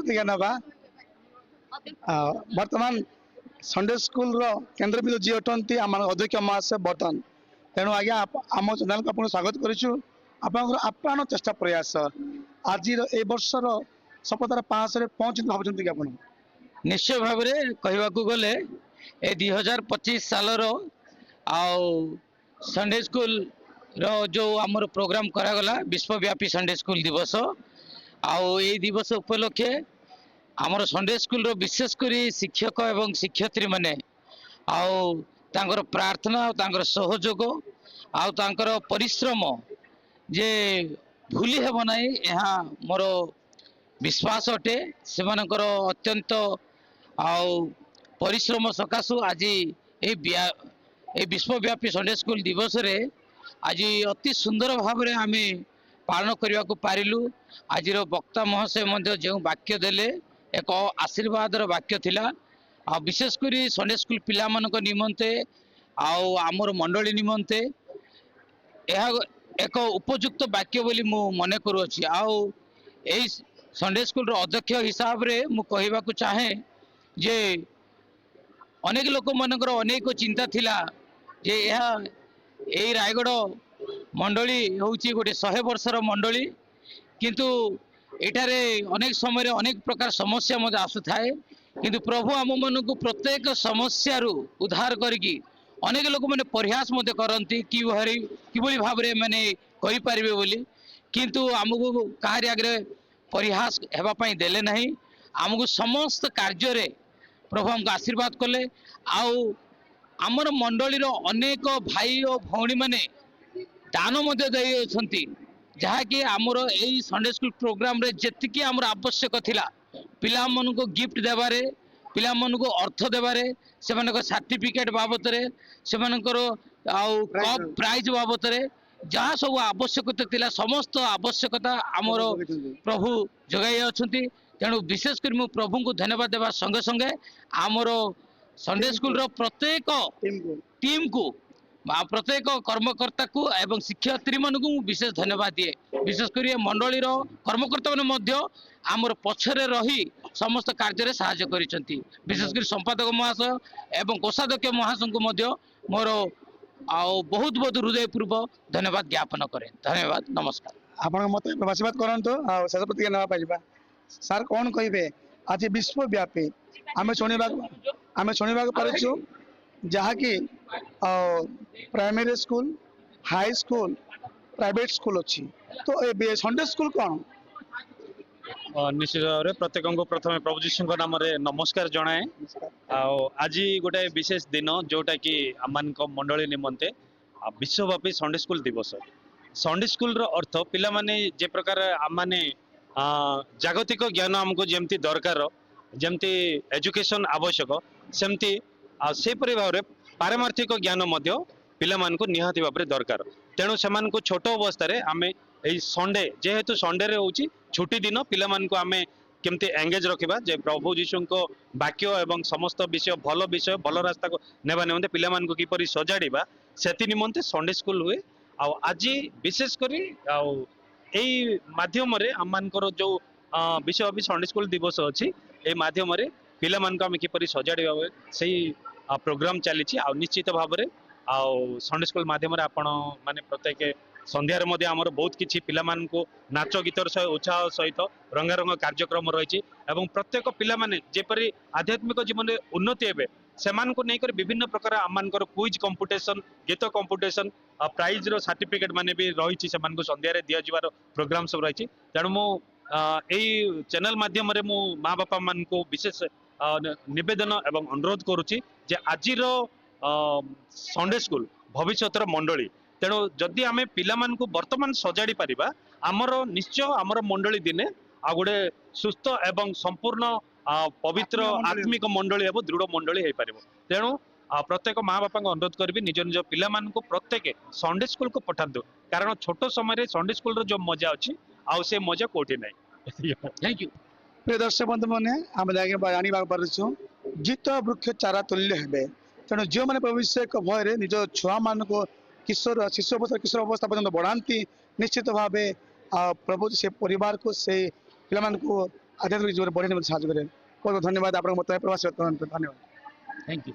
प्रतिज्ञा नवा वर्तमान संडे स्कूल रो केन्द्रबिंदु जी अटंती आम अध्यक्ष महाशय बर्तन तेणु आज्ञा आम चैनल को आपको स्वागत करूँ आप्राण चेष्टा प्रयास आज ए वर्षर सफलतार 500 पहुँच भावुं कि आप निश्चय भाव में कहवाक गले ए 2025 सालर संडे स्कूल रो जो आमर प्रोग्राम करागला विश्वव्यापी संडे स्कूल दिवस दिवस उपलक्षे आमर संडे स्कूल रो विशेषकर शिक्षक एवं शिक्षयित्री माने तांकर प्रार्थना तांकर सहयोग तांकर परिश्रम जे भूली हेब ना यहाँ मोर विश्वास अटे से अत्यंत परिश्रम सकाशु आज ये विश्वव्यापी संडे स्कूल दिवस रे आज अति सुंदर भाव में आम पालन करने को पारिलु। आज वक्ता महाशय जो वाक्य देले एक आशीर्वाद वाक्य थिला विशेषकर संडे स्कूल पिला मान निमंते आमर मंडली निमंते यह एक उपयुक्त वाक्य बोली मु मने करुछि। संडे स्कूल अध्यक्ष हिसाब रे मु कहबा को चाहे जे अनेक लोक मानकर अनेक चिंता थिला जे यह रायगढ़ मंडली होउची गोटे 100 वर्षर मंडली किंतु एठारे अनेक समय अनेक प्रकार समस्या मध्य आसु थाए किंतु प्रभु आम मन को प्रत्येक समस्या उद्धार करके अनेक लोक मैंने प्रयास मध्य करती किभली भाव में मैंने करि पारिबे बोली किंतु आमको काहारी आगे प्रयास हेबापई देले नहीं आमको समस्त कार्य रे प्रभु हमको आशीर्वाद कले आमर मंडली अनेक भाई और भौणी माने दान मध्य देइछंती जहाँकि आमर यही संडे स्कूल प्रोग्राम रे जेतिकी आमर आवश्यक थिला पिला मन को गिफ्ट देबारे पिला मन को अर्थ देबारे सेमानक सर्टिफिकेट बाबत रे सेमानकर कप प्राइज बाबत रे जहाँ सब आवश्यकता थिला समस्त आवश्यकता आमर प्रभु जगाई अछंती। तेणु विशेषकर मु प्रभु को धन्यवाद देवा संगे संगे आमर संडे स्कूल रो प्रत्येक टीम को प्रत्येक कर्मकर्ता को एवं शिक्षयित्री मन को विशेष धन्यवाद दिए विशेषकर मंडली रो कर्मकर्ता मन मध्य आमर पछरे रही समस्त कार्य साहाय्य करिसंती विशेषकर संपादक महाशय एवं कोषाध्यक्ष महाशय को मध्य मोर बहुत बहुत हृदयपूर्वक धन्यवाद ज्ञापन करें। धन्यवाद नमस्कार आप मत आशीर्वाद करंतु शेष प्रतिज्ञा नवा पाइबा सर कौन कहे आज विश्वव्यापी आम शुणा पार्छु जहाँकि primary school high school private school अच्छी तो ए संडे स्कूल कौन निश्चित भाव में प्रत्येक को प्रथम प्रभु जीशु नाम नमस्कार जनाए आज गोटे विशेष दिन जोटा कि आम मंडली निमंते विश्वव्यापी संडे स्कूल दिवस संडे स्कूल रो अर्थ पिला माने जे प्रकार आम माने जागतिक ज्ञान आमको जमती दरकार जमती एजुकेशन आवश्यक सेमती से भाव में पारमार्थिक ज्ञान पिला मानको निहाती भाव दरकार तेणु से छोट अवस्था आम यही संडे जेहेतु संडे रे होची छुट्टी दिन पिला मानको आम केमती एंगेज रखा जे प्रभु जीशु को वाक्य एवं समस्त विषय भल रास्ता को नेबा निमंते पिला मानको किपरि सजाड़िबा सेति निमंते संडे स्कूल हुए आज विशेष करी यही माध्यम आम मानकर जो विश्वव्यापी संडे स्कूल दिवस अच्छी ए माध्यम पिला मानको आम किपरि सजाड़िबा से प्रोग्राम चली निश्चित भाव में संडे स्कूल माध्यम आपण माने प्रत्येक संध्यार मध्य आमर बहुत किछि पिला मान को नाच गीतर उत्साह सहित रंगारंग कार्यक्रम रही प्रत्येक पिला माने जेपरि आध्यात्मिक जीवन उन्नति हेबे सेमान को नहीं कर विभिन्न प्रकार आमर क्विज कंपिटिशन गीत कंपिटिशन प्राइज रो सर्टिफिकेट माने भी रही सेमान को संध्यारे दिया जिवार प्रोग्राम सब रही तेणु मु एई चैनल माध्यम रे मु माँ बापा मान को विशेष निवेदन एवं अनुरोध करुछि जे आजिर संडे स्कूल भविष्यतर मंडली तेणु जदि आम पिला मानकु वर्तमान सजाड़ी पारिबा आमर निश्चय आमर मंडली दिने आ गोटे सुस्थ एवं संपूर्ण पवित्र आत्मिक मंडली एवं दृढ़ मंडली हो पार तेणु प्रत्येक माँ बापा अनुरोध करी निज निज पिला मानकु प्रत्येक संडे स्कूल को पठातु कारण छोट समय संडे स्कूल जो मजा अच्छी आउ से मजा कोठी नहीं। थैंक यू प्रिय दर्शक बंधु मैंने आम जाना पार्छु जित वृक्ष चारा तुल्य हे तेणु जो मैंने भविष्य भय निज छुआ मान को किशोर शिशु अवस्था किशोर अवस्था पर्यटन बढ़ाती निश्चित भाव प्रभु से परिवार को से पिला ଆଧ୍ୟାତ୍ମିକ ଜୀବନରେ ବଢ଼ିବା ନିମନ୍ତେ ସାହାଯ୍ୟ କରିବେ। ବହୁତ ବହୁତ ଧନ୍ୟବାଦ ଆପଣଙ୍କ ମତ ପ୍ରବାସ ଧନ୍ୟବାଦ। Thank you.